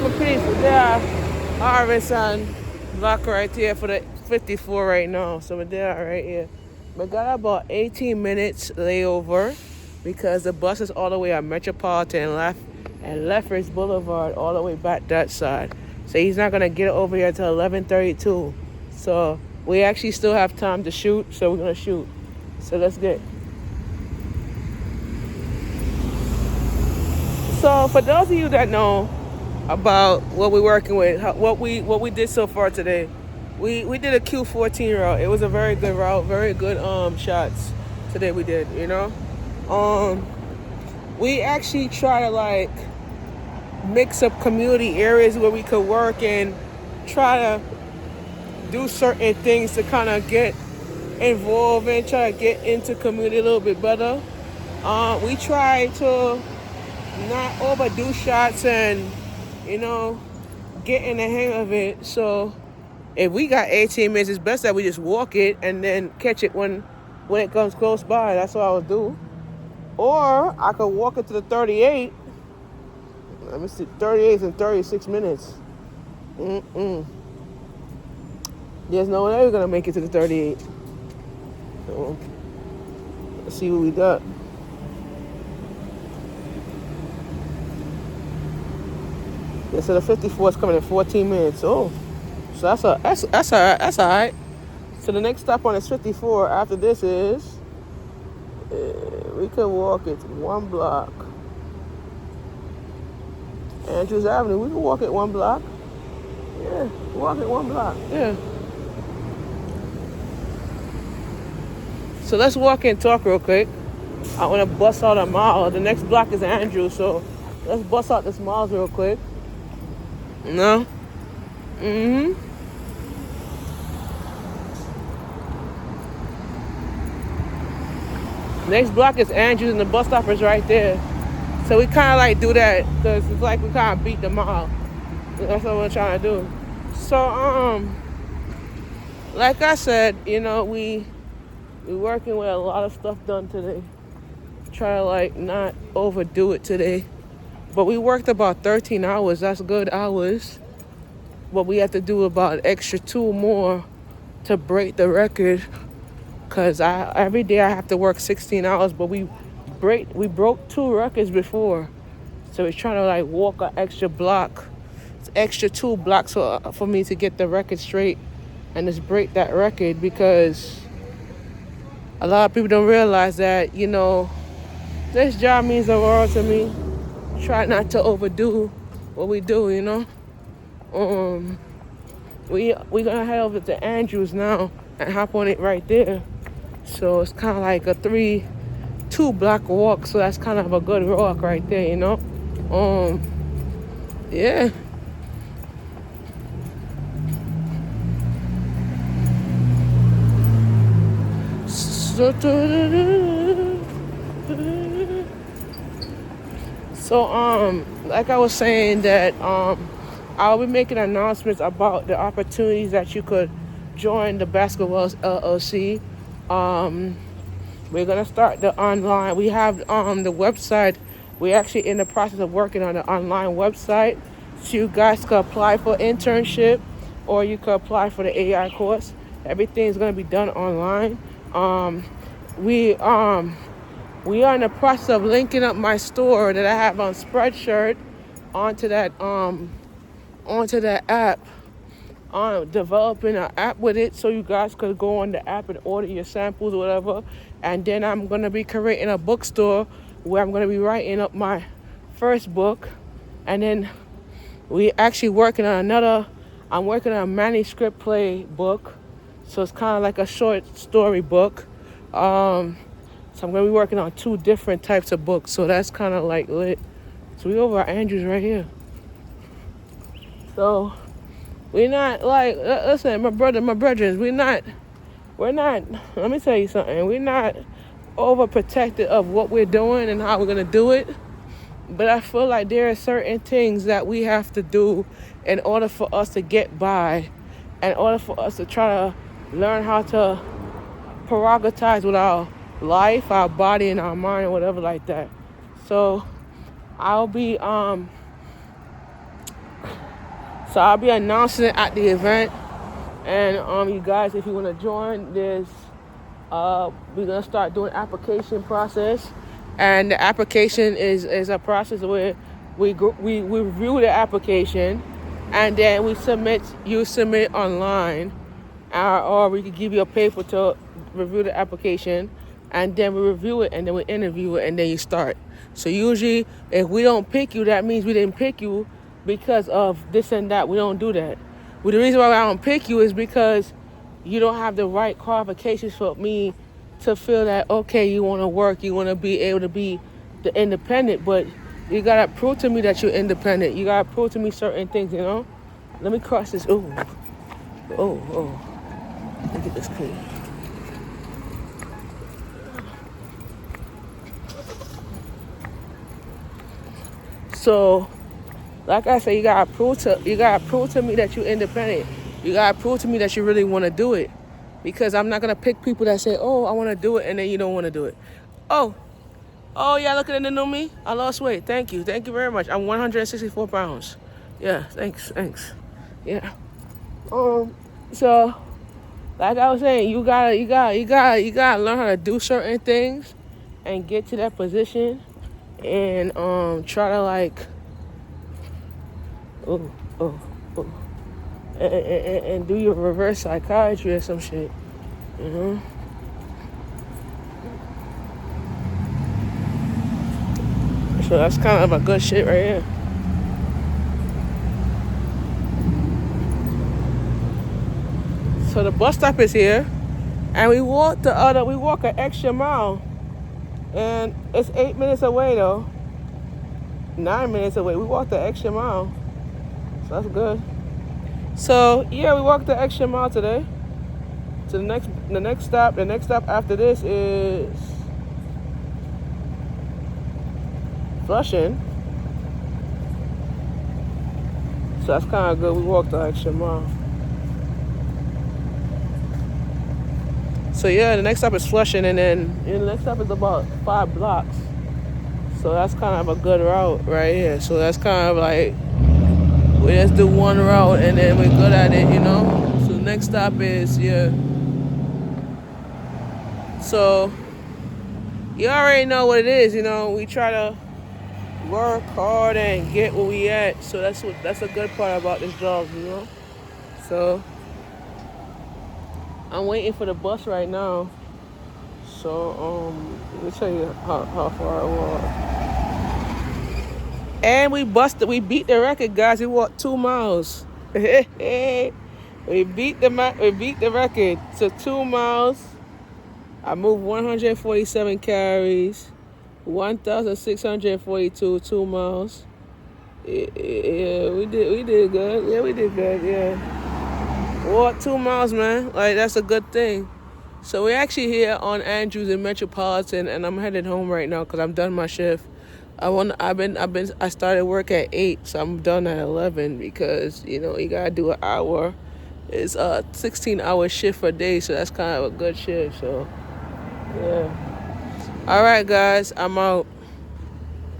a pretty there harvest and block right here for the 54 right now. So we're there right here. We got about 18 minutes layover because the bus is all the way at Metropolitan left and Lethbridge Boulevard all the way back that side. So he's not gonna get over here till 11:32. So we actually still have time to shoot. So we're gonna shoot. So let's get. So for those of you that know about what we're working with, what we did so far today, we did a Q14 route. It was a very good route, very good shots today we did. Um, we actually try to like mix up community areas where we could work and try to do certain things to kind of get involved and try to get into community a little bit better. We try to not overdo shots and get in the hang of it. So if we got 18 minutes, it's best that we just walk it and then catch it when it comes close by. That's what I would do. Or I could walk it to the 38. Let me see, 38 in 36 minutes. There's no way we're gonna make it to the 38. So let's see what we got. Yeah, so the 54 is coming in 14 minutes. Oh, so that's all right. So the next stop on is 54. After this is we could walk it one block. Andrews Avenue. We can walk it one block. Yeah, walk it one block. Yeah. So let's walk and talk real quick. I want to bust out a mile. The next block is Andrews, so let's bust out this miles real quick. No? Next block is Andrews and the bus stop is right there. So we kind of like do that because it's like we kind of beat the mile. That's what we're trying to do. So, like I said, we working with a lot of stuff done today. Try to like not overdo it today. But we worked about 13 hours. That's good hours. But we have to do about extra 2 more to break the record. Cause every day I have to work 16 hours. But we broke 2 records before. So we're trying to like walk an extra block. It's extra 2 blocks for me to get the record straight and just break that record, because a lot of people don't realize that, this job means the world to me. Try not to overdo what we do, we gonna head over to Andrews now and hop on it right there. So it's kind of like a 2 block walk. So that's kind of a good walk right there, yeah. So like I was saying that I'll be making announcements about the opportunities that you could join the Basketball LLC. We're gonna start the online. We have the website. We're actually in the process of working on the online website, so you guys can apply for internship, or you can apply for the AI course. Everything's gonna be done online. We are in the process of linking up my store that I have on Spreadshirt onto that app. Developing an app with it so you guys could go on the app and order your samples or whatever. And then I'm gonna be creating a bookstore where I'm gonna be writing up my first book. And then we actually working on I'm working on a manuscript play book. So it's kind of like a short story book. So I'm going to be working on 2 different types of books. So that's kind of like lit. So we over at Andrews right here. So we're not like, listen, my brethren, we're not, let me tell you something. We're not overprotected of what we're doing and how we're going to do it. But I feel like there are certain things that we have to do in order for us to get by, in order for us to try to learn how to prerogatize with our life, our body, and our mind, or whatever like that. So I'll be So I'll be announcing it at the event. And you guys, if you want to join this, we're gonna start doing application process. And the application is a process where we review the application, and then you submit online, or we could give you a paper to review the application, and then we review it, and then we interview it, and then you start. So usually, if we don't pick you, that means we didn't pick you because of this and that. We don't do that. Well, the reason why I don't pick you is because you don't have the right qualifications for me to feel that, okay, you want to work, you want to be able to be the independent, but you got to prove to me that you're independent. You got to prove to me certain things, you know? Let me cross this. Oh. Let me get this clean. So, like I said, you gotta prove to me that you're independent. You gotta prove to me that you really want to do it, because I'm not gonna pick people that say, "Oh, I want to do it," and then you don't want to do it. Oh, yeah, looking at the new me. I lost weight. Thank you very much. I'm 164 pounds. Yeah, thanks. Yeah. So, like I was saying, you gotta learn how to do certain things, and get to that position, and try to like. Oh, and do your reverse psychiatry or some shit, you know? So that's kind of a good shit right here. So the bus stop is here, and we walk an extra mile, and it's 8 minutes away though. 9 minutes away. We walked the extra mile. So that's good. So yeah, we walked the extra mile today. So the next stop after this is Flushing. So that's kind of good. We walked the extra mile. So yeah, the next stop is Flushing, and then the next stop is about 5 blocks. So that's kind of a good route right here. So that's kind of like, we just do one route and then we're good at it, you know? So the next stop is, yeah. So you already know what it is, you know? We try to work hard and get where we at. So that's a good part about this job, you know? So I'm waiting for the bus right now. So let me tell you how far I walk. And we beat the record, guys. We walked 2 miles. we beat the record. So 2 miles. I moved 147 calories, 1,642 2 miles. Yeah, we did good. Yeah, we did good. Yeah, walked 2 miles, man. Like, that's a good thing. So we're actually here on Andrews in Metropolitan, and I'm headed home right now because I'm done my shift. I started work at 8, so I'm done at 11 because, you know, you gotta do an hour. It's a 16-hour shift a day, so that's kind of a good shift. So yeah. All right, guys, I'm out.